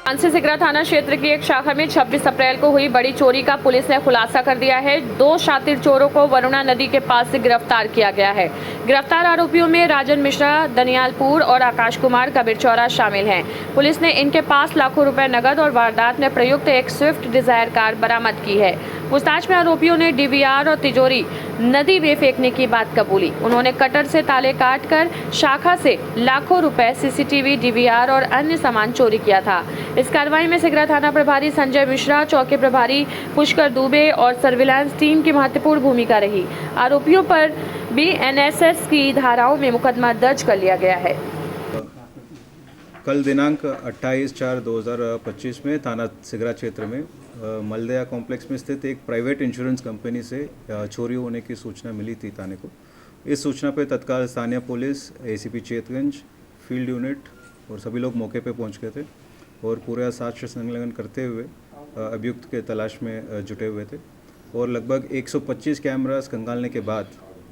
वाराणसी सिकरा थाना क्षेत्र की एक शाखा में 26 अप्रैल को हुई बड़ी चोरी का पुलिस ने खुलासा कर दिया है। 2 शातिर चोरों को वरुणा नदी के पास से गिरफ्तार किया गया है। गिरफ्तार आरोपियों में राजन मिश्रा, दनियालपुर और आकाश कुमार कबीरचौरा शामिल हैं। पुलिस ने इनके पास लाखों रुपए नकद और वारदात में प्रयुक्त एक स्विफ्ट डिजायर कार बरामद की है। पूछताछ में आरोपियों ने डीवीआर और तिजोरी नदी में फेंकने की बात कबूली। उन्होंने कटर से ताले काटकर शाखा से लाखों रुपए, सीसीटीवी, डीवीआर और अन्य सामान चोरी किया था। इस कार्रवाई में सिकरा थाना प्रभारी संजय मिश्रा, चौकी प्रभारी पुष्कर दुबे और सर्विलांस टीम की महत्वपूर्ण भूमिका रही। आरोपियों पर बीएनएसएस की धाराओं में मुकदमा दर्ज कर लिया गया है। कल दिनांक 28/4/2025 में थाना सिगरा क्षेत्र में मलदया कॉम्प्लेक्स में स्थित एक प्राइवेट इंश्योरेंस कंपनी से चोरी होने की सूचना मिली थी थाने को। इस सूचना पर तत्काल स्थानीय police, ACP Chetganj, field unit और सभी लोग मौके पर पहुंच गए थे और पूरा साक्ष्य संलग्न करते हुए अभियुक्त के तलाश में जुटे हुए थे और लगभग 125 कैमरास खंगालने के बाद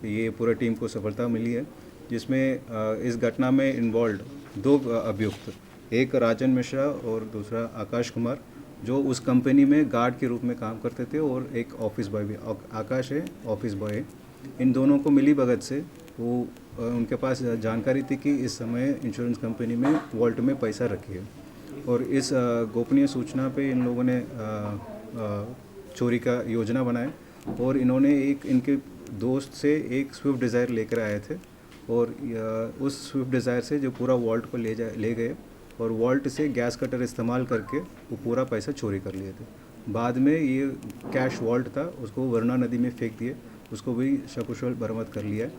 ये पूरी टीम को सफलता मिली है, जिसमें इस घटना में इन्वॉल्व 2 अभियुक्त, एक राजन मिश्रा और दूसरा आकाश कुमार, जो उस कंपनी में गार्ड के रूप में काम करते थे, और एक ऑफिस बॉय भी आकाश है, ऑफिस बॉय है। इन दोनों को मिली भगत से वो उनके पास जानकारी थी कि इस समय इंश्योरेंस कंपनी में वॉल्ट में पैसा रखी है, और इस गोपनीय सूचना पे इन लोगों ने चोरी का योजना बनाया और इन्होंने इनके दोस्त से एक स्विफ्ट डिज़ायर लेकर आए थे और उस स्विफ्ट डिज़ायर से जो पूरा वॉल्ट को ले गए और वॉल्ट से गैस कटर इस्तेमाल करके वो पूरा पैसा चोरी कर लिए थे। बाद में ये कैश वॉल्ट था, उसको वरुणा नदी में फेंक दिए, उसको भी सकुशल बरामद कर लिया है।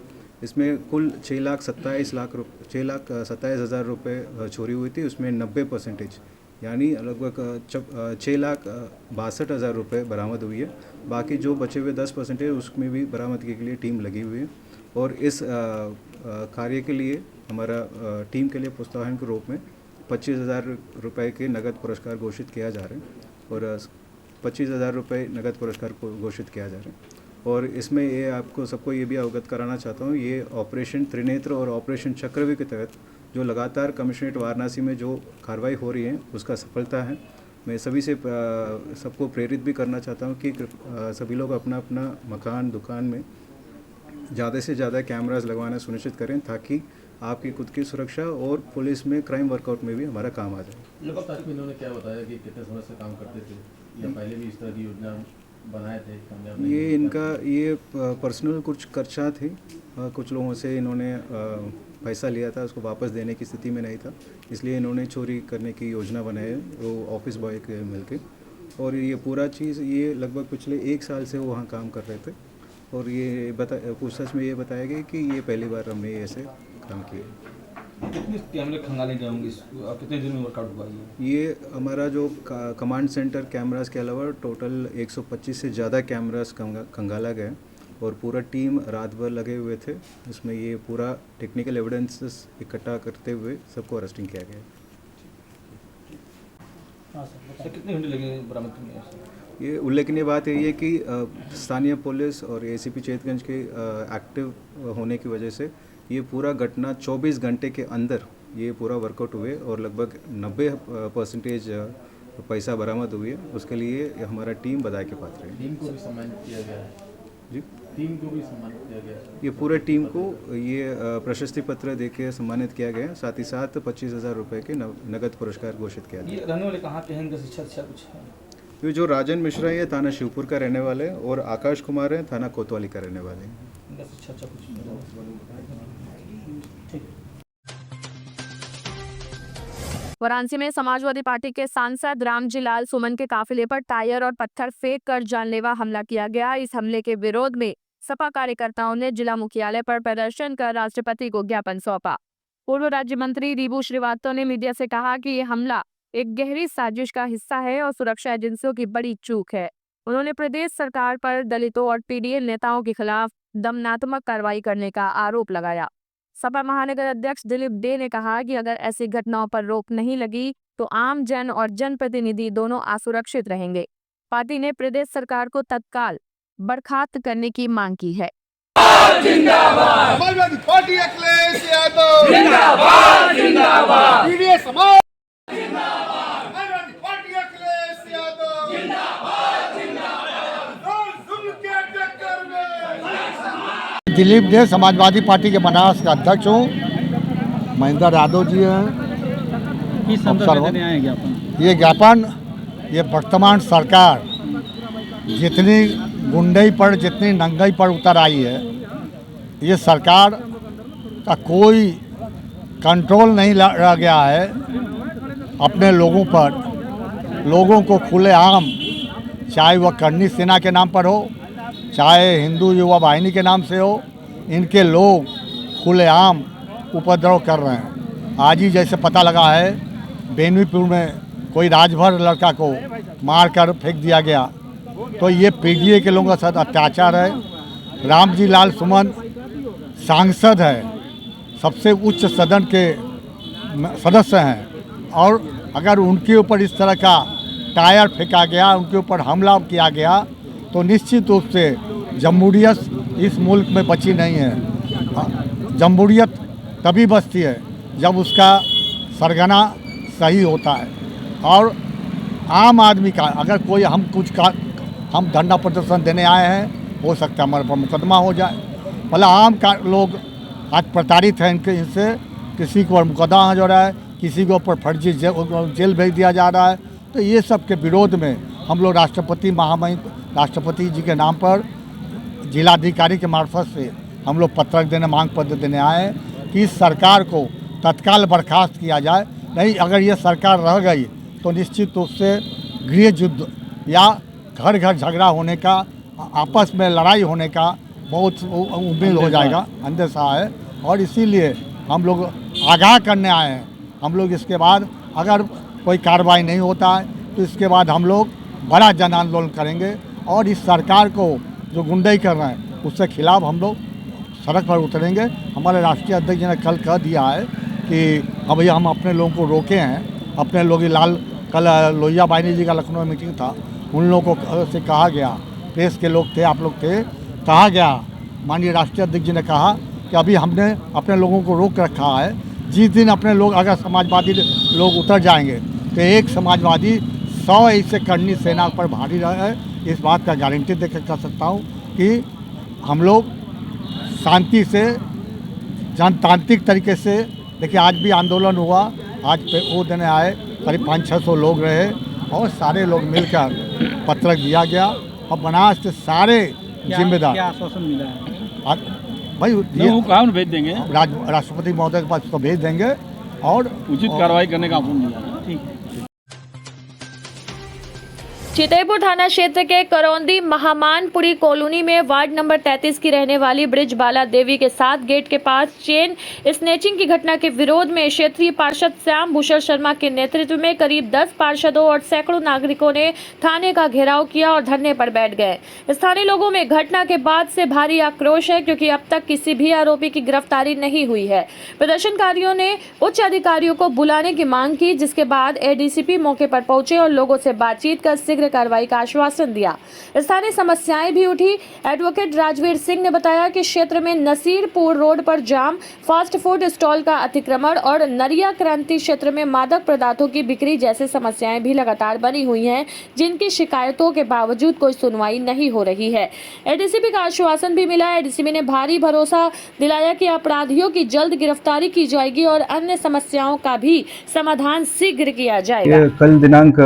इसमेम कुल 6,27,000 रुपये चोरी हुई थी। उसमें 90% यानी लगभग 6,62,000 रुपये बरामद हुई है। बाकी जो बचे हुए 10% उसमें भी बरामदगी के लिए टीम लगी हुई है और इस कार्य के लिए हमारा टीम के लिए प्रोत्साहन के रूप में 25,000 रुपये के नगद पुरस्कार घोषित किया जा रहे हैं और 25,000 रुपये नगद पुरस्कार को घोषित किया जा रहा है। और इसमें ये आपको सबको ये भी अवगत कराना चाहता हूँ, ये ऑपरेशन त्रिनेत्र और ऑपरेशन चक्रव्यूह के तहत जो लगातार कमिश्नरेट वाराणसी में जो कार्रवाई हो रही है उसका सफलता है। मैं सभी से सबको प्रेरित भी करना चाहता हूँ कि सभी लोग अपना अपना मकान, दुकान में ज़्यादा से ज़्यादा कैमरास लगवाना सुनिश्चित करें ताकि आपकी खुद की सुरक्षा और पुलिस में क्राइम वर्कआउट में भी हमारा काम आ जाए। लगातार इन्होंने क्या बताया कि कितने समय से काम करते थे या पहले भी इस तरह की योजना बनाए थे? ये इनका ये पर्सनल कुछ खर्चा थी, कुछ लोगों से इन्होंने पैसा लिया था, उसको वापस देने की स्थिति में नहीं था, इसलिए इन्होंने चोरी करने की योजना बनाई है वो ऑफिस बॉय के मिलके। और ये पूरा चीज़ ये लगभग पिछले 1 साल से वो वहाँ काम कर रहे थे और ये पूछताछ में ये बताया गया कि ये पहली बार हमने ऐसे काम किया। कितने कैमरे खंगाले गए होंगे, कितने दिन में वर्कआउट हुआ ये हमारा जो कमांड सेंटर कैमरास के अलावा टोटल 125 से ज़्यादा कैमरास खंगाला गए और पूरा टीम रात भर लगे हुए थे। इसमें ये पूरा टेक्निकल एविडेंसेस इकट्ठा करते हुए सबको अरेस्टिंग किया गया। सर कितने घंटे लगे बरामद करने में? ये उल्लेखनीय बात यही है कि स्थानीय पुलिस और एसीपी चेतगंज के एक्टिव होने की वजह से ये पूरा घटना 24 घंटे के अंदर ये पूरा वर्कआउट हुए और लगभग 90% पैसा बरामद हुई है। उसके लिए हमारा टीम बधाई के पात्र है। टीम को भी सम्मानित किया गया है जी, टीम को भी सम्मानित किया गया है। ये पूरे टीम को ये प्रशस्ति पत्र देके सम्मानित किया गया, साथ ही साथ 25,000 रुपये के नगद पुरस्कार घोषित किया गया। ये रहने वाले कहाँ के हैं, इनका शिक्षा कुछ है? ये जो राजन मिश्रा है थाना शिवपुर का रहने वाले हैं और आकाश कुमार है थाना कोतवाली का रहने वाले हैं। इनका शिक्षा कुछ वाराणसी में समाजवादी पार्टी के सांसद रामजी लाल सुमन के काफिले पर टायर और पत्थर फेंक कर जानलेवा हमला किया गया। इस हमले के विरोध में सपा कार्यकर्ताओं ने जिला मुख्यालय पर प्रदर्शन कर राष्ट्रपति को ज्ञापन सौंपा। पूर्व राज्य मंत्री रीबू श्रीवास्तव ने मीडिया से कहा कि ये हमला एक गहरी साजिश का हिस्सा है और सुरक्षा एजेंसियों की बड़ी चूक है। उन्होंने प्रदेश सरकार पर दलितों और पीडीए नेताओं के खिलाफ दमनात्मक कार्रवाई करने का आरोप लगाया। सपा महानगर अध्यक्ष दिलीप डे ने कहा कि अगर ऐसी घटनाओं पर रोक नहीं लगी तो आम जन और जनप्रतिनिधि दोनों असुरक्षित रहेंगे। पार्टी ने प्रदेश सरकार को तत्काल बर्खास्त करने की मांग की है। जिंदाबाद समाजवादी पार्टी अखिलेश यादव जिंदाबाद जिंदाबाद पीडीए समाज जिंदाबाद। दिलीप ने समाजवादी पार्टी के बनारस का अध्यक्ष हूँ। महेंद्र यादव जी हैं। किस संदर्भ में देने आए ज्ञापन? ये ज्ञापन ये वर्तमान सरकार जितनी गुंडई पर जितनी नंगाई पर उतर आई है, ये सरकार का कोई कंट्रोल नहीं रह गया है अपने लोगों पर। लोगों को खुलेआम, चाहे वह करनी सेना के नाम पर हो, चाहे हिंदू युवा वाहिनी के नाम से हो, इनके लोग खुलेआम उपद्रव कर रहे हैं। आज ही जैसे पता लगा है बेनीपुर में कोई राजभर लड़का को मारकर फेंक दिया गया, तो ये पीडीए के लोगों के साथ अत्याचार है। रामजी लाल सुमन सांसद है, सबसे उच्च सदन के सदस्य हैं, और अगर उनके ऊपर इस तरह का टायर फेंका गया, उनके ऊपर हमला किया गया, तो निश्चित रूप से जमहूरियत इस मुल्क में बची नहीं है। जमहूरियत तभी बचती है जब उसका सरगना सही होता है। और आम आदमी का अगर कोई हम धरना प्रदर्शन देने आए हैं, हो सकता है हमारे पर मुकदमा हो जाए। भला आम का लोग आज प्रताड़ित हैं इनसे, किसी को मुकदमा हो रहा है, किसी के ऊपर फर्जी जेल भेज दिया जा रहा है। तो ये सब के विरोध में हम लोग राष्ट्रपति जी के नाम पर जिलाधिकारी के मार्फत से हम लोग मांग पत्र देने आए हैं कि इस सरकार को तत्काल बर्खास्त किया जाए। नहीं, अगर ये सरकार रह गई तो निश्चित रूप से गृह युद्ध या घर घर झगड़ा होने का, आपस में लड़ाई होने का बहुत उम्मीद हो जाएगा, अंदेशा है। और इसीलिए हम लोग आगाह करने आए हैं। हम लोग इसके बाद अगर कोई कार्रवाई नहीं होता है तो इसके बाद हम लोग बड़ा जन आंदोलन करेंगे, और इस सरकार को जो गुंडाई कर रहे हैं उसके खिलाफ हम लोग सड़क पर उतरेंगे। हमारे राष्ट्रीय अध्यक्ष जी ने कल कह दिया है कि अब भैया हम अपने लोगों को रोके हैं। अपने लोग कल लोहिया बाइनी जी का लखनऊ में मीटिंग था, उन लोगों को से कहा गया, प्रेस के लोग थे, आप लोग थे, कहा गया, माननीय राष्ट्रीय अध्यक्ष जी ने कहा कि अभी हमने अपने लोगों को रोक रखा है। जिस दिन अपने लोग अगर समाजवादी लोग उतर जाएंगे तो एक समाजवादी 100 ऐसे करनी सेना पर भारी रहे। इस बात का गारंटी देकर कह सकता हूँ कि हम लोग शांति से, जनतांत्रिक तरीके से, देखिए आज भी आंदोलन हुआ, आज पे वो देने आए, करीब 500-600 लोग रहे और सारे लोग मिलकर पत्रक दिया गया। और बनारस के सारे जिम्मेदार, क्या आश्वासन मिला है भाई वो काम भेज देंगे, राष्ट्रपति महोदय के पास उसको भेज देंगे और उचित कार्रवाई करने का आश्वासन मिला है। ठीक है। चितईपुर थाना क्षेत्र के करौंदी महामानपुरी कॉलोनी में वार्ड नंबर 33 की रहने वाली ब्रिजबाला देवी के साथ गेट के पास चेन स्नैचिंग की घटना के विरोध में क्षेत्रीय पार्षद श्याम भूषण शर्मा के नेतृत्व में करीब 10 पार्षदों और सैकड़ों नागरिकों ने थाने का घेराव किया और धरने पर बैठ गए। स्थानीय लोगों में घटना के बाद से भारी आक्रोश है, क्योंकि अब तक किसी भी आरोपी की गिरफ्तारी नहीं हुई है। प्रदर्शनकारियों ने उच्च अधिकारियों को बुलाने की मांग की, जिसके बाद एडीसीपी मौके पर पहुंचे और लोगों से बातचीत कर शीघ्र कार्रवाई का आश्वासन दिया। स्थानीय समस्याएं भी उठी। एडवोकेट राजवीर सिंह ने बताया कि क्षेत्र में नसीरपुर रोड पर जाम, फास्ट फूड स्टॉल का अतिक्रमण और नरिया क्रांति क्षेत्र में मादक पदार्थों की बिक्री जैसी समस्याएं भी लगातार बनी हुई हैं, जिनकी शिकायतों के बावजूद कोई सुनवाई नहीं हो रही है। एडीसीपी का आश्वासन भी मिला। एडीसीपी ने भारी भरोसा दिलाया कि अपराधियों की जल्द गिरफ्तारी की जाएगी और अन्य समस्याओं का भी समाधान शीघ्र किया जाएगा। कल दिनांक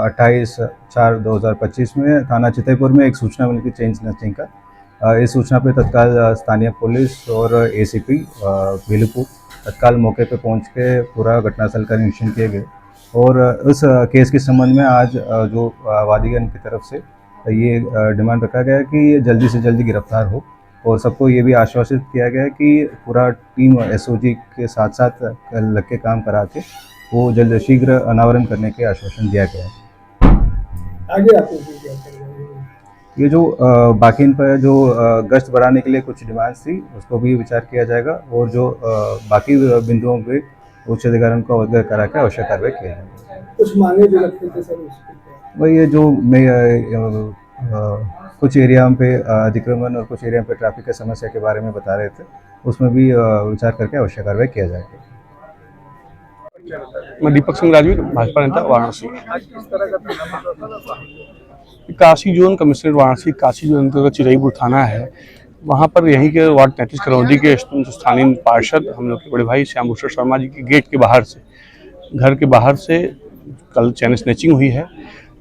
28/4/2025 में थाना चितईपुर में एक सूचना मिली थी चेन स्नैचिंग का। इस सूचना पे तत्काल स्थानीय पुलिस और एसीपी बेनीपुर तत्काल मौके पे पहुंच के पूरा घटनास्थल का निरीक्षण किए गए और उस केस के संबंध में आज जो वादीगण की तरफ से ये डिमांड रखा गया कि ये जल्दी से जल्दी गिरफ्तार हो और सबको ये भी आश्वासित किया गया कि पूरा टीम एसओजी के साथ साथ लग के काम करा के वो जल्द शीघ्र अनावरण करने के आश्वासन दिया गया है। आगे आपको ये जो बाकी इन पर जो गश्त बढ़ाने के लिए कुछ डिमांड्स थी उसको भी विचार किया जाएगा और जो बाकी बिंदुओं पे उच्च अधिकारियों को अवगत करा के आवश्यक कार्रवाई किया जाएगा। कुछ मांगे भी रखते थे सर उसके, वही ये जो कुछ एरिया पे अतिक्रमण और कुछ एरिया पे ट्रैफिक की समस्या के बारे में बता रहे थे, उसमें भी विचार करके आवश्यक कार्रवाई किया जाएगा। मैं दीपक सिंह राजवीर, भाजपा नेता, Varanasi. Kashi zone commissionerate Varanasi, Kashi zone अंतर्गत चितईपुर थाना है। वहाँ पर यहीं के वार्ड 33 करौंदी के स्थानीय पार्षद हम लोग के बड़े भाई श्याम भूषण शर्मा जी के गेट के बाहर से, घर के बाहर से कल चैन स्नैचिंग हुई है।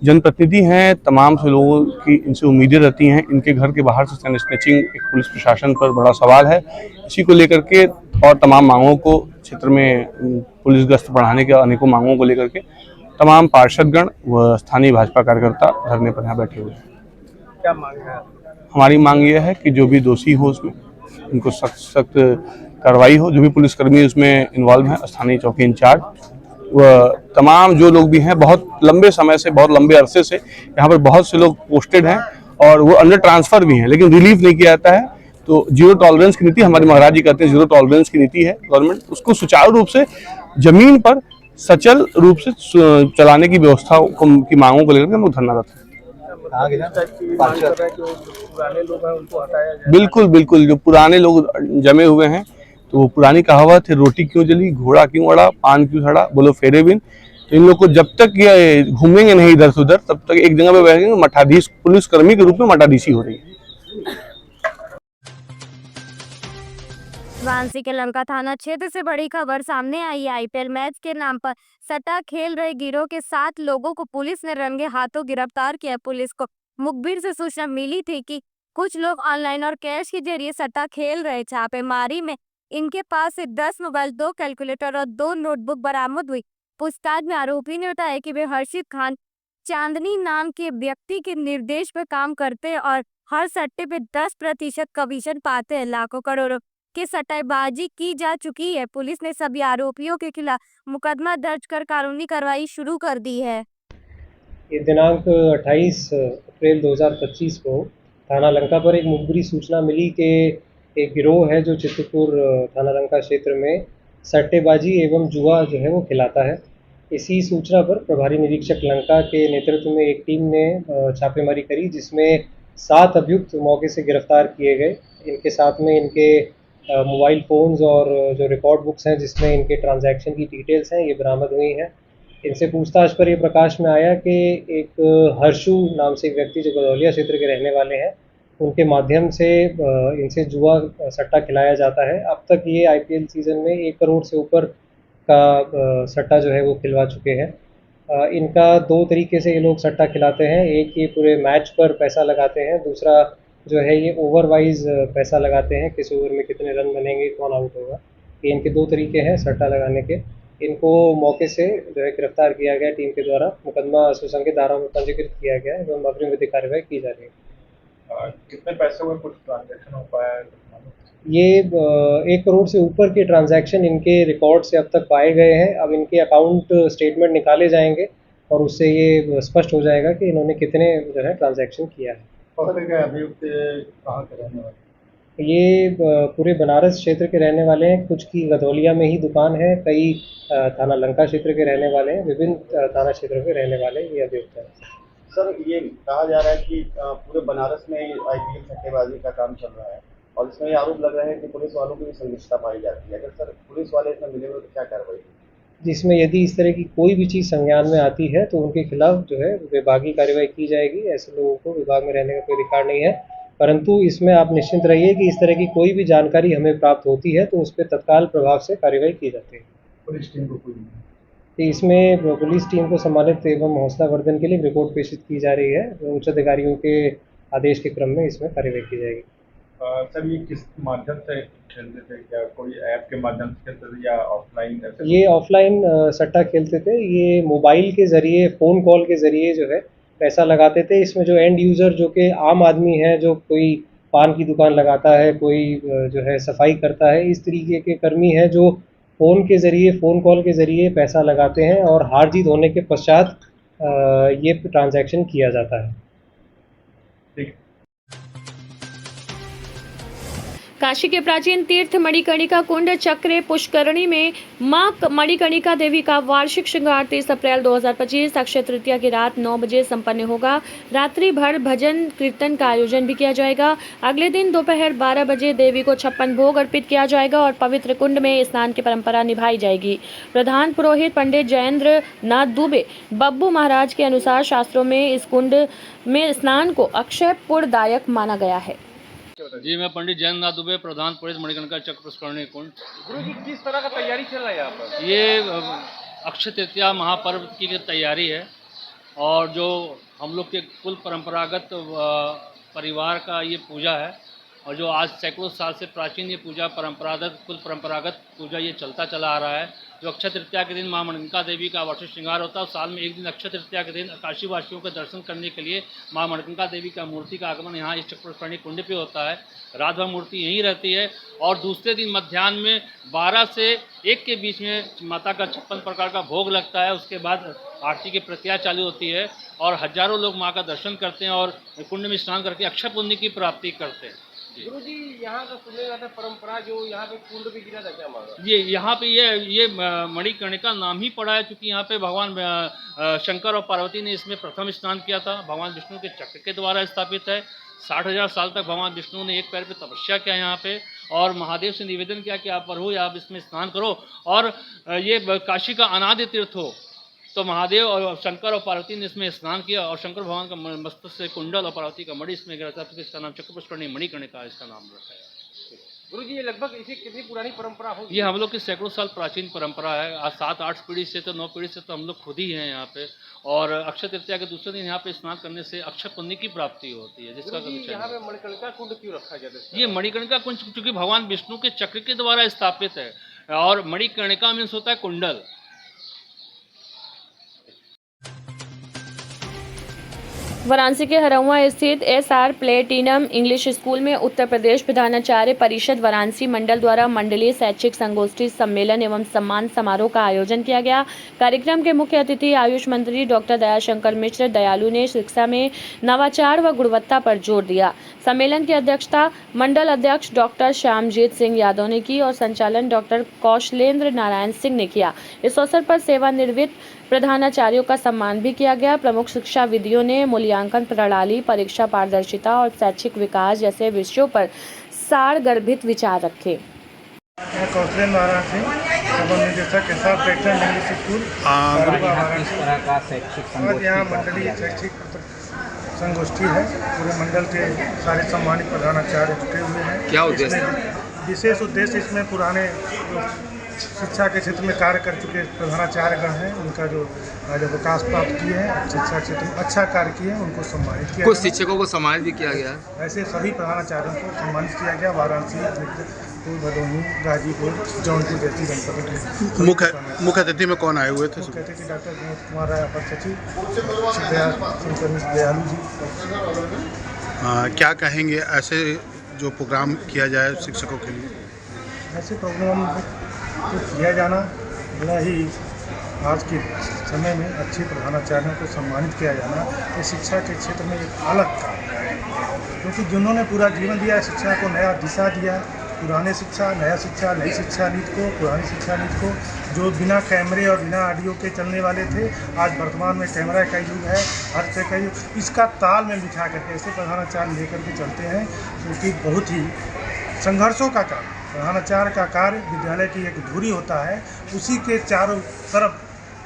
जनप्रतिनिधि हैं, तमाम से लोगों की इनसे उम्मीदें रहती हैं। इनके घर के बाहर से चैन स्नैचिंग एक पुलिस प्रशासन पर बड़ा सवाल है। इसी को लेकर के और तमाम मांगों को क्षेत्र में पुलिस गश्त बढ़ाने के अनेकों मांगों को लेकर के तमाम पार्षदगण व स्थानीय भाजपा कार्यकर्ता धरने पर यहाँ बैठे हुए हैं। क्या मांग है? हमारी मांग यह है कि जो भी दोषी हो उसमें उनको सख्त सख्त कार्रवाई हो। जो भी पुलिसकर्मी उसमें इन्वॉल्व हैं, स्थानीय चौकी इंचार्ज व तमाम जो लोग भी हैं, बहुत लंबे समय से, बहुत लंबे अरसे से यहाँ पर बहुत से लोग पोस्टेड हैं और वो अंडर ट्रांसफर भी हैं, लेकिन रिलीफ नहीं किया जाता है। तो जीरो टॉलरेंस की नीति, हमारे महाराज जी कहते हैं जीरो टॉलरेंस की नीति है गवर्नमेंट, उसको सुचारू रूप से जमीन पर सचल रूप से चलाने की व्यवस्था की मांगों को लेकर हम लोग धरनारत हैं। पुराने लोग हैं उनको हटाया जाए। बिल्कुल बिल्कुल, जो पुराने लोग जमे हुए हैं, तो वो पुरानी कहावत है, रोटी क्यों जली, घोड़ा क्यों अड़ा, पान क्यों सड़ा, बोलो फेरे बिन। तो इन लोग को जब तक ये घूमेंगे नहीं इधर से उधर, तब तक एक जगह पे बैठेंगे। मठाधीश पुलिसकर्मी के रूप में मठाधीशी हो रही है। वाराणसी के लंका थाना क्षेत्र से बड़ी खबर सामने आई है। आईपीएल मैच के नाम पर सट्टा खेल रहे गिरोह के 7 लोगों को पुलिस ने रंगे हाथों गिरफ्तार किया। पुलिस को मुखबिर से सूचना मिली थी कि कुछ लोग ऑनलाइन और कैश के जरिए सट्टा खेल रहे। छापेमारी में इनके पास से 10 मोबाइल, 2 कैलकुलेटर और 2 नोटबुक बरामद हुई। पूछताछ में आरोपी ने बताया कि वे हर्षित खान चांदनी नाम के व्यक्ति के निर्देश पर काम करते हैं और हर सट्टे पे 10% कमीशन पाते हैं। लाखों करोड़ों की सट्टेबाजी की जा चुकी है। पुलिस ने सभी आरोपियों के खिलाफ मुकदमा दर्ज कर कानूनी कार्रवाई शुरू कर दी है। ये दिनांक 28 अप्रैल 2025 को थाना लंका पर एक मुखबिरी सूचना मिली कि एक गिरोह है जो चित्रपुर थाना लंका क्षेत्र में सट्टेबाजी एवं जुआ जो है वो खिलाता है। इसी सूचना पर प्रभारी निरीक्षक लंका के नेतृत्व में एक टीम ने छापेमारी करी, जिसमें 7 अभियुक्त मौके से गिरफ्तार किए गए। इनके साथ में इनके मोबाइल फ़ोन्स और जो रिकॉर्ड बुक्स हैं जिसमें इनके ट्रांजैक्शन की डिटेल्स हैं, ये बरामद हुई हैं। इनसे पूछताछ पर ये प्रकाश में आया कि एक हर्षु नाम से एक व्यक्ति जो गदौलिया क्षेत्र के रहने वाले हैं, उनके माध्यम से इनसे जुआ सट्टा खिलाया जाता है। अब तक ये आईपीएल सीज़न में 1 करोड़ से ऊपर का सट्टा जो है वो खिलवा चुके हैं। इनका 2 तरीके से ये लोग सट्टा खिलाते हैं। एक ये पूरे मैच पर पैसा लगाते हैं, दूसरा जो है ये ओवर वाइज पैसा लगाते हैं, किस ओवर में कितने रन बनेंगे, कौन आउट होगा। ये इनके 2 तरीके हैं सट्टा लगाने के। इनको मौके से जो है गिरफ्तार किया गया टीम के द्वारा। मुकदमा सुसंगत धाराओं में पंजीकृत किया गया है एवं अग्रिम विधिक कार्रवाई की जा रही है। कितने पैसे में कुछ ट्रांजैक्शन हो पाया है? ये 1 करोड़ से ऊपर के ट्रांजैक्शन इनके रिकॉर्ड से अब तक पाए गए हैं। अब इनके अकाउंट स्टेटमेंट निकाले जाएंगे और उससे ये स्पष्ट हो जाएगा कि इन्होंने कितने जो है ट्रांजैक्शन किया है। अभियुक्त कहाँ के रहने वाले? ये पूरे बनारस क्षेत्र के रहने वाले हैं। कुछ की गदौलिया में ही दुकान है, कई थाना लंका क्षेत्र के रहने वाले हैं, विभिन्न थाना क्षेत्रों के रहने वाले ये अभियुक्त हैं। सर, ये कहा जा रहा है कि पूरे बनारस में आईपीएल सट्टेबाजी का काम चल रहा है और इसमें ये आरोप लग रहा है कि पुलिस वालों की भी संलिप्तता पाई जाती है। अगर सर पुलिस वाले इसमें मिले हुए तो क्या कार्रवाई? जिसमें यदि इस तरह की कोई भी चीज़ संज्ञान में आती है तो उनके खिलाफ जो है विभागीय कार्रवाई की जाएगी। ऐसे लोगों को विभाग में रहने का कोई अधिकार नहीं है, परंतु इसमें आप निश्चिंत रहिए कि इस तरह की कोई भी जानकारी हमें प्राप्त होती है तो उस पर तत्काल प्रभाव से कार्रवाई की जाती है। पुलिस टीम को कोई इसमें पुलिस टीम को सम्मानित एवं हौसलावर्धन के लिए रिपोर्ट प्रेषित की जा रही है। उच्च अधिकारियों के आदेश के क्रम में इसमें कार्रवाई की जाएगी। सर, ये किस माध्यम से खेलते थे? क्या कोई ऐप के माध्यम से खेलते थे या ऑफलाइन? ये ऑफलाइन सट्टा खेलते थे। ये मोबाइल के ज़रिए, फ़ोन कॉल के ज़रिए जो है पैसा लगाते थे। इसमें जो एंड यूज़र जो कि आम आदमी है, जो कोई पान की दुकान लगाता है, कोई जो है सफाई करता है, इस तरीके के कर्मी हैं जो फ़ोन के ज़रिए, फ़ोन कॉल के ज़रिए पैसा लगाते हैं और हार जीत होने के पश्चात ये ट्रांजैक्शन किया जाता है। काशी के प्राचीन तीर्थ मणिकर्णिका कुंड चक्रे पुष्करणी में मां मणिकर्णिका देवी का वार्षिक श्रृंगार 30 अप्रैल 2025 अक्षय तृतीया की रात 9 बजे संपन्न होगा। रात्रि भर भजन कीर्तन का आयोजन भी किया जाएगा। अगले दिन दोपहर 12 बजे देवी को 56 भोग अर्पित किया जाएगा और पवित्र कुंड में स्नान की परंपरा निभाई जाएगी। प्रधान पुरोहित पंडित जयेंद्र नाथ दुबे बब्बू महाराज के अनुसार शास्त्रों में इस कुंड में स्नान को अक्षय पुण्यदायक माना गया है। से बताइए। जी मैं पंडित जयंतनाथ दुबे, प्रधान पुलिस मणिकर्णिका चक्र पुष्करणी कुंड। गुरु जी किस तरह का तैयारी चल रहा है यहाँ पर? ये अक्षय तृतीया महापर्व की तैयारी है और जो हम लोग के कुल परंपरागत परिवार का ये पूजा है और जो आज सैकड़ों साल से प्राचीन ये पूजा कुल परंपरागत पूजा ये चलता चला आ रहा है। जो अक्षय तृतीया के दिन माँ मणिकर्णिका देवी का वार्षिक श्रृंगार होता है। साल में एक दिन अक्षय तृतीया के दिन काशी वासियों के दर्शन करने के लिए माँ मणिकर्णिका देवी का मूर्ति का आगमन यहाँ इस चक्र पुष्करणी कुंड पे होता है। रात भर मूर्ति यहीं रहती है और दूसरे दिन मध्याह्न में 12 से 1 के बीच में माता का 56 प्रकार का भोग लगता है। उसके बाद आरती की प्रक्रिया चालू होती है और हजारों लोग माँ का दर्शन करते हैं और कुंड में स्नान करके अक्षय पुण्य की प्राप्ति करते हैं। गुरु जी यहाँ का सुनने जाता है परंपरा जो यहाँ पे कुंड भी गिरा था क्या मांगा? ये यहाँ पे ये मणिकर्णिका नाम ही पड़ा है क्योंकि यहाँ पे भगवान शंकर और पार्वती ने इसमें प्रथम स्नान किया था। भगवान विष्णु के चक्र के द्वारा स्थापित है। 60,000 साल तक भगवान विष्णु ने एक पैर पे तपस्या किया यहाँ पे और महादेव से निवेदन किया कि आप प्रभु आप इसमें स्नान करो और ये काशी का अनादि तीर्थ हो। तो महादेव और शंकर और पार्वती ने इसमें स्नान किया और शंकर भगवान का मस्तक से कुंडल और पार्वती का मणि इसमें गिरा था। तो इसका नाम चक्र पुष्करणी मणिकर्णिका इसका नाम रखा है। गुरु जी ये लगभग इसी कितनी पुरानी परंपरा होगी? ये हम लोग की सैकड़ों साल प्राचीन परंपरा है। आज 7-8 पीढ़ी से तो 9 पीढ़ी से तो हम लोग खुद ही हैं यहाँ पे और अक्षय तृतीया के दूसरे दिन यहाँ पे स्नान करने से अक्षय पुण्य की प्राप्ति होती है जिसका कभी यहाँ पे मणिकर्णिका कुंड क्यों रखा गया था? ये मणिकर्णिका कुंड क्योंकि भगवान विष्णु के चक्र के द्वारा स्थापित है और मणिकर्णिका मीन्स होता है कुंडल। वाराणसी के हरौआ स्थित SR प्लेटिनम इंग्लिश स्कूल में उत्तर प्रदेश विधानाचार्य परिषद वाराणसी मंडल द्वारा मंडलीय शैक्षिक संगोष्ठी सम्मेलन एवं सम्मान समारोह का आयोजन किया गया। कार्यक्रम के मुख्य अतिथि आयुष मंत्री डॉक्टर दयाशंकर मिश्र दयालु ने शिक्षा में नवाचार व गुणवत्ता पर जोर दिया। सम्मेलन की अध्यक्षता मंडल अध्यक्ष डॉक्टर श्यामजीत सिंह यादव ने की और संचालन डॉक्टर कौशलेंद्र नारायण सिंह ने किया। इस अवसर पर सेवानिवृत्त प्रधानाचार्यों का सम्मान भी किया गया। प्रमुख शिक्षा विदियों ने मूल्यांकन प्रणाली, परीक्षा पारदर्शिता और शैक्षिक विकास जैसे विषयों पर सारगर्भित विचार रखे। कौशलेंद्र नारायण सिंह, निदेशक SR प्लेटिनम इंग्लिश स्कूल। आज यहाँ मंडलीय शैक्षिक संगोष्ठी है। पूरे मंडल के सारे सम्मानित प्रधानाचार्य जुटे हुए हैं। क्या उद्देश्य? विशेष उद्देश्य इसमें पुराने शिक्षा के क्षेत्र में कार्य कर चुके प्रधानाचार्यगण हैं, उनका जो विकास प्राप्त किए हैं, शिक्षा क्षेत्र में अच्छा कार्य किए हैं, उनको सम्मानित किया। कुछ शिक्षकों को सम्मानित भी किया गया। ऐसे सभी प्रधानाचार्यों को सम्मानित किया गया। वाराणसी, भदोही, गाजीपुर, जौनपुर जैसी जनपदों मुख्य अतिथि में कौन आए हुए थे? मुख्य अतिथि डॉक्टर विनोद कुमार राय, अपर सचिव, दयालु जी। क्या कहेंगे ऐसे जो प्रोग्राम किया जाए शिक्षकों के लिए? ऐसे प्रोग्राम को किया जाना बड़ा ही आज के समय में अच्छे प्रधानाचार्यों को सम्मानित किया जाना ये शिक्षा के क्षेत्र में एक अलग कार्य है, क्योंकि जिन्होंने पूरा जीवन दिया शिक्षा को नया दिशा दिया। पुराने शिक्षा, नया शिक्षा, नई शिक्षा नीति को, पुरानी शिक्षा नीति को जो बिना कैमरे और बिना ऑडियो के चलने वाले थे, आज वर्तमान में कैमरा का युग है, हर तरह का युग, इसका ताल में बिठा करके ऐसे प्रधानाचार्य लेकर के चलते हैं, क्योंकि बहुत ही संघर्षों का काम प्रधानाचार्य का कार्य विद्यालय की एक धुरी होता है, उसी के चारों तरफ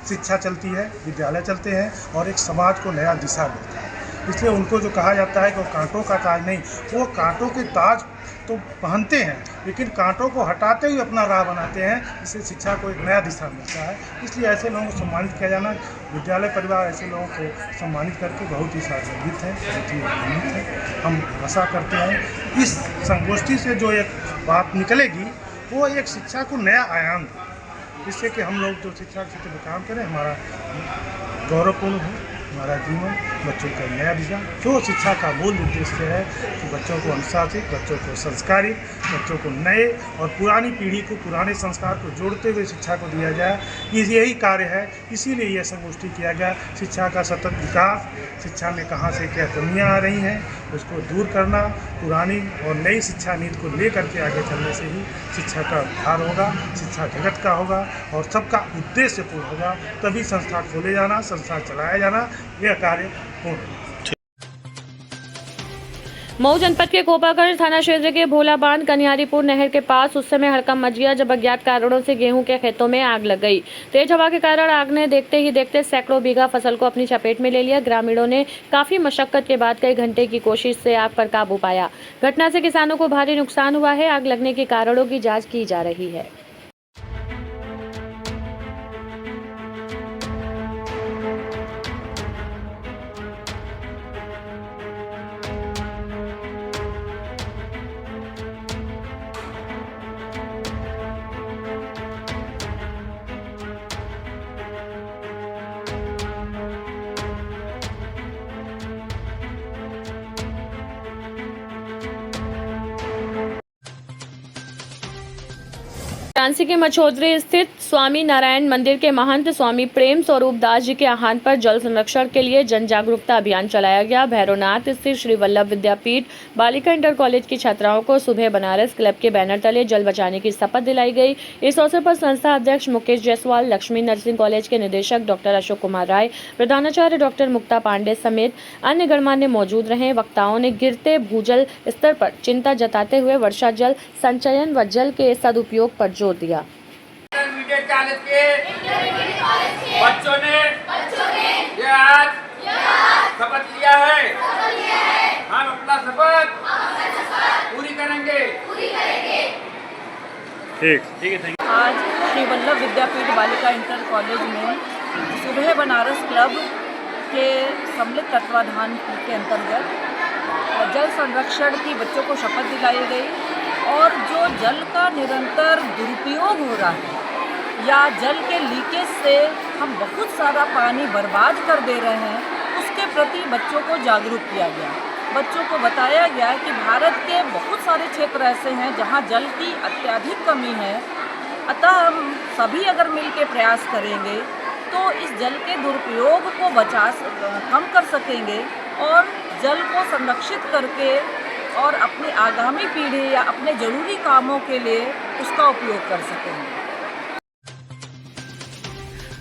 शिक्षा चलती है, विद्यालय चलते हैं और एक समाज को नया दिशा मिलता है। इसलिए उनको जो कहा जाता है कि वो कांटों का ताज नहीं, वो कांटों के ताज तो पहनते हैं लेकिन कांटों को हटाते हुए अपना राह बनाते हैं, इससे शिक्षा को एक नया दिशा मिलता है। इसलिए ऐसे लोगों को सम्मानित किया जाना, विद्यालय परिवार ऐसे लोगों को सम्मानित करके बहुत ही सार्वजनिक है, बहुत ही आनंदित है। हम आशा करते हैं इस संगोष्ठी से जो एक बात निकलेगी वो एक शिक्षा को नया आयाम दे, जिससे कि हम लोग जो शिक्षा के क्षेत्र में काम करें हमारा गौरवपूर्ण हो, हमारा जीवन बच्चों का नया दिशा। जो शिक्षा का मूल उद्देश्य है कि बच्चों को अनुशासित, बच्चों को संस्कारित, बच्चों को नए और पुरानी पीढ़ी को पुराने संस्कार को जोड़ते हुए शिक्षा को दिया जाए, यही कार्य है। इसीलिए यह संगोष्ठी किया गया। शिक्षा का सतत विकास, शिक्षा में कहाँ से क्या कमियाँ आ रही हैं उसको दूर करना, पुरानी और नई शिक्षा नीति को लेकर के आगे चलने से ही शिक्षा का उद्धार होगा, शिक्षा जगत का होगा और सबका उद्देश्य पूर्ण होगा। तभी संस्था खोले जाना, संस्था चलाया जाना, यह कार्य पूर्ण। मऊ जनपद के कोपागढ़ थाना क्षेत्र के भोला बांध कन्यारीपुर नहर के पास उस समय हड़कंप मच गया जब अज्ञात कारणों से गेहूं के खेतों में आग लग गई। तेज हवा के कारण आग ने देखते ही देखते सैकड़ों बीघा फसल को अपनी चपेट में ले लिया। ग्रामीणों ने काफी मशक्कत के बाद कई घंटे की कोशिश से आग पर काबू पाया। घटना से किसानों को भारी नुकसान हुआ है। आग लगने के कारणों की जाँच की जा रही है। झांसी के मछोदरी स्थित स्वामी नारायण मंदिर के महंत स्वामी प्रेम स्वरूप दास जी के आह्वान पर जल संरक्षण के लिए जन जागरूकता अभियान चलाया गया। भैरवनाथ स्थित श्री वल्लभ विद्यापीठ बालिका इंटर कॉलेज की छात्राओं को सुबह बनारस क्लब के बैनर तले जल बचाने की शपथ दिलाई गई। इस अवसर पर संस्था अध्यक्ष मुकेश जायसवाल, लक्ष्मी नर्सिंग कॉलेज के निदेशक डॉक्टर अशोक कुमार राय, प्रधानाचार्य डॉक्टर मुक्ता पांडे समेत अन्य गणमान्य मौजूद रहे। वक्ताओं ने गिरते भूजल स्तर पर चिंता जताते हुए वर्षा जल संचयन व जल के सदुपयोग पर जोर दिया। बच्चों ने ये आज शपथ लिया है, हम अपना शपथ पूरी करेंगे। ठीक है। आज श्री वल्लभ विद्यापीठ बालिका इंटर कॉलेज में सुबह बनारस क्लब के सम्मिलित तत्वाधान के अंतर्गत जल संरक्षण की बच्चों को शपथ दिलाई गई और जो जल का निरंतर दुरुपयोग हो रहा है या जल के लीकेज से हम बहुत सारा पानी बर्बाद कर दे रहे हैं, उसके प्रति बच्चों को जागरूक किया गया। बच्चों को बताया गया कि भारत के बहुत सारे क्षेत्र ऐसे हैं जहां जल की अत्यधिक कमी है, अतः हम सभी अगर मिलकर प्रयास करेंगे तो इस जल के दुरुपयोग को कम कर सकेंगे और जल को संरक्षित करके और अपनी आगामी पीढ़ी या अपने जरूरी कामों के लिए उसका उपयोग कर सकेंगे।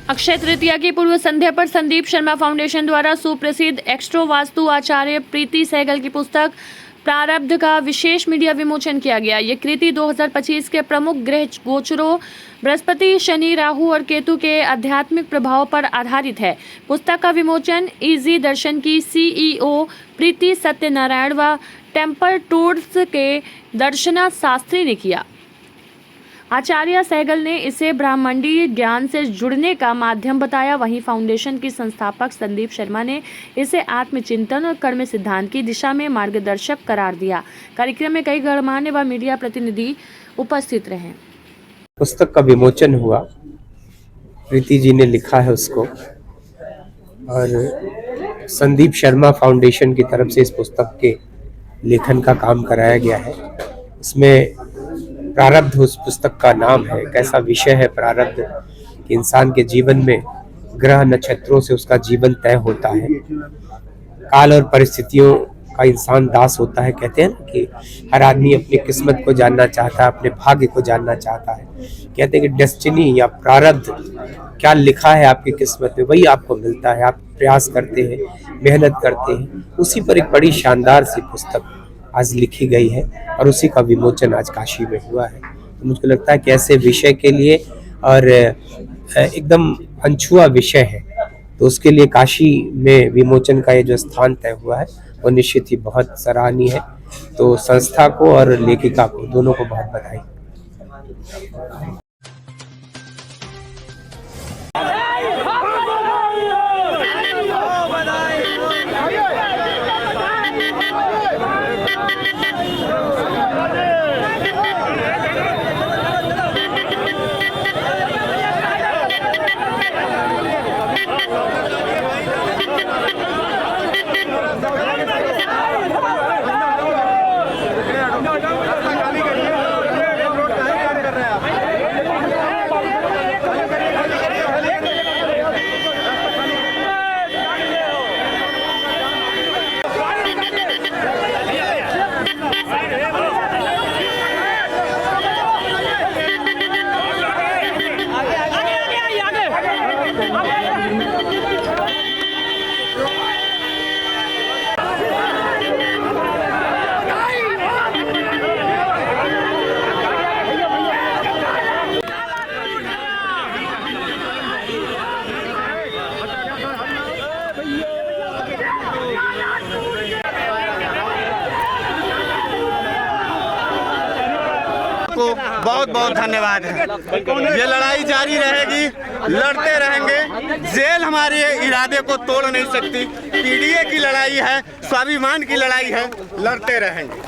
अक्षय तृतीया की पूर्व संध्या पर संदीप शर्मा फाउंडेशन द्वारा सुप्रसिद्ध एक्स्ट्रो वास्तु आचार्य प्रीति सहगल की पुस्तक प्रारब्ध का विशेष मीडिया विमोचन किया गया। ये कृति 2025 के प्रमुख ग्रह गोचरों बृहस्पति, शनि, राहु और केतु के आध्यात्मिक प्रभाव पर आधारित है। पुस्तक का विमोचन इजी दर्शन की सीईओ प्रीति सत्यनारायण व टेम्पल टूर्स के दर्शना शास्त्री ने किया। आचार्य सहगल ने इसे ब्रह्मांडीय ज्ञान से जुड़ने का माध्यम बताया। वहीं फाउंडेशन की संस्थापक संदीप शर्मा ने इसे आत्मचिंतन और कर्म सिद्धांत की दिशा में मार्गदर्शक करार दिया। कार्यक्रम में कई गणमान्य व मीडिया प्रतिनिधि उपस्थित रहे। पुस्तक का विमोचन हुआ, प्रीति जी ने लिखा है उसको और संदीप शर्मा फाउंडेशन की तरफ से इस पुस्तक के लेखन का काम कराया गया है। इसमें प्रारब्ध उस पुस्तक का नाम है। कैसा विषय है प्रारब्ध कि इंसान के जीवन में ग्रह नक्षत्रों से उसका जीवन तय होता है। काल और परिस्थितियों का इंसान दास होता है। कहते हैं ना कि हर आदमी अपनी किस्मत को जानना चाहता है, अपने भाग्य को जानना चाहता है। कहते हैं कि डेस्टिनी या प्रारब्ध क्या लिखा है आपकी किस्मत में, वही आपको मिलता है। आप प्रयास करते हैं, मेहनत करते हैं, उसी पर एक बड़ी शानदार सी पुस्तक आज लिखी गई है और उसी का विमोचन आज काशी में हुआ है। तो मुझको लगता है कि ऐसे विषय के लिए और एकदम अनछुआ विषय है तो उसके लिए काशी में विमोचन का ये जो स्थान तय हुआ है वो निश्चित ही बहुत सराहनीय है। तो संस्था को और लेखिका को दोनों को बहुत बधाई। को बहुत बहुत धन्यवाद है। ये लड़ाई जारी रहेगी, लड़ते रहेंगे। जेल हमारे इरादे को तोड़ नहीं सकती। पीडीए की लड़ाई है, स्वाभिमान की लड़ाई है, लड़ते रहेंगे।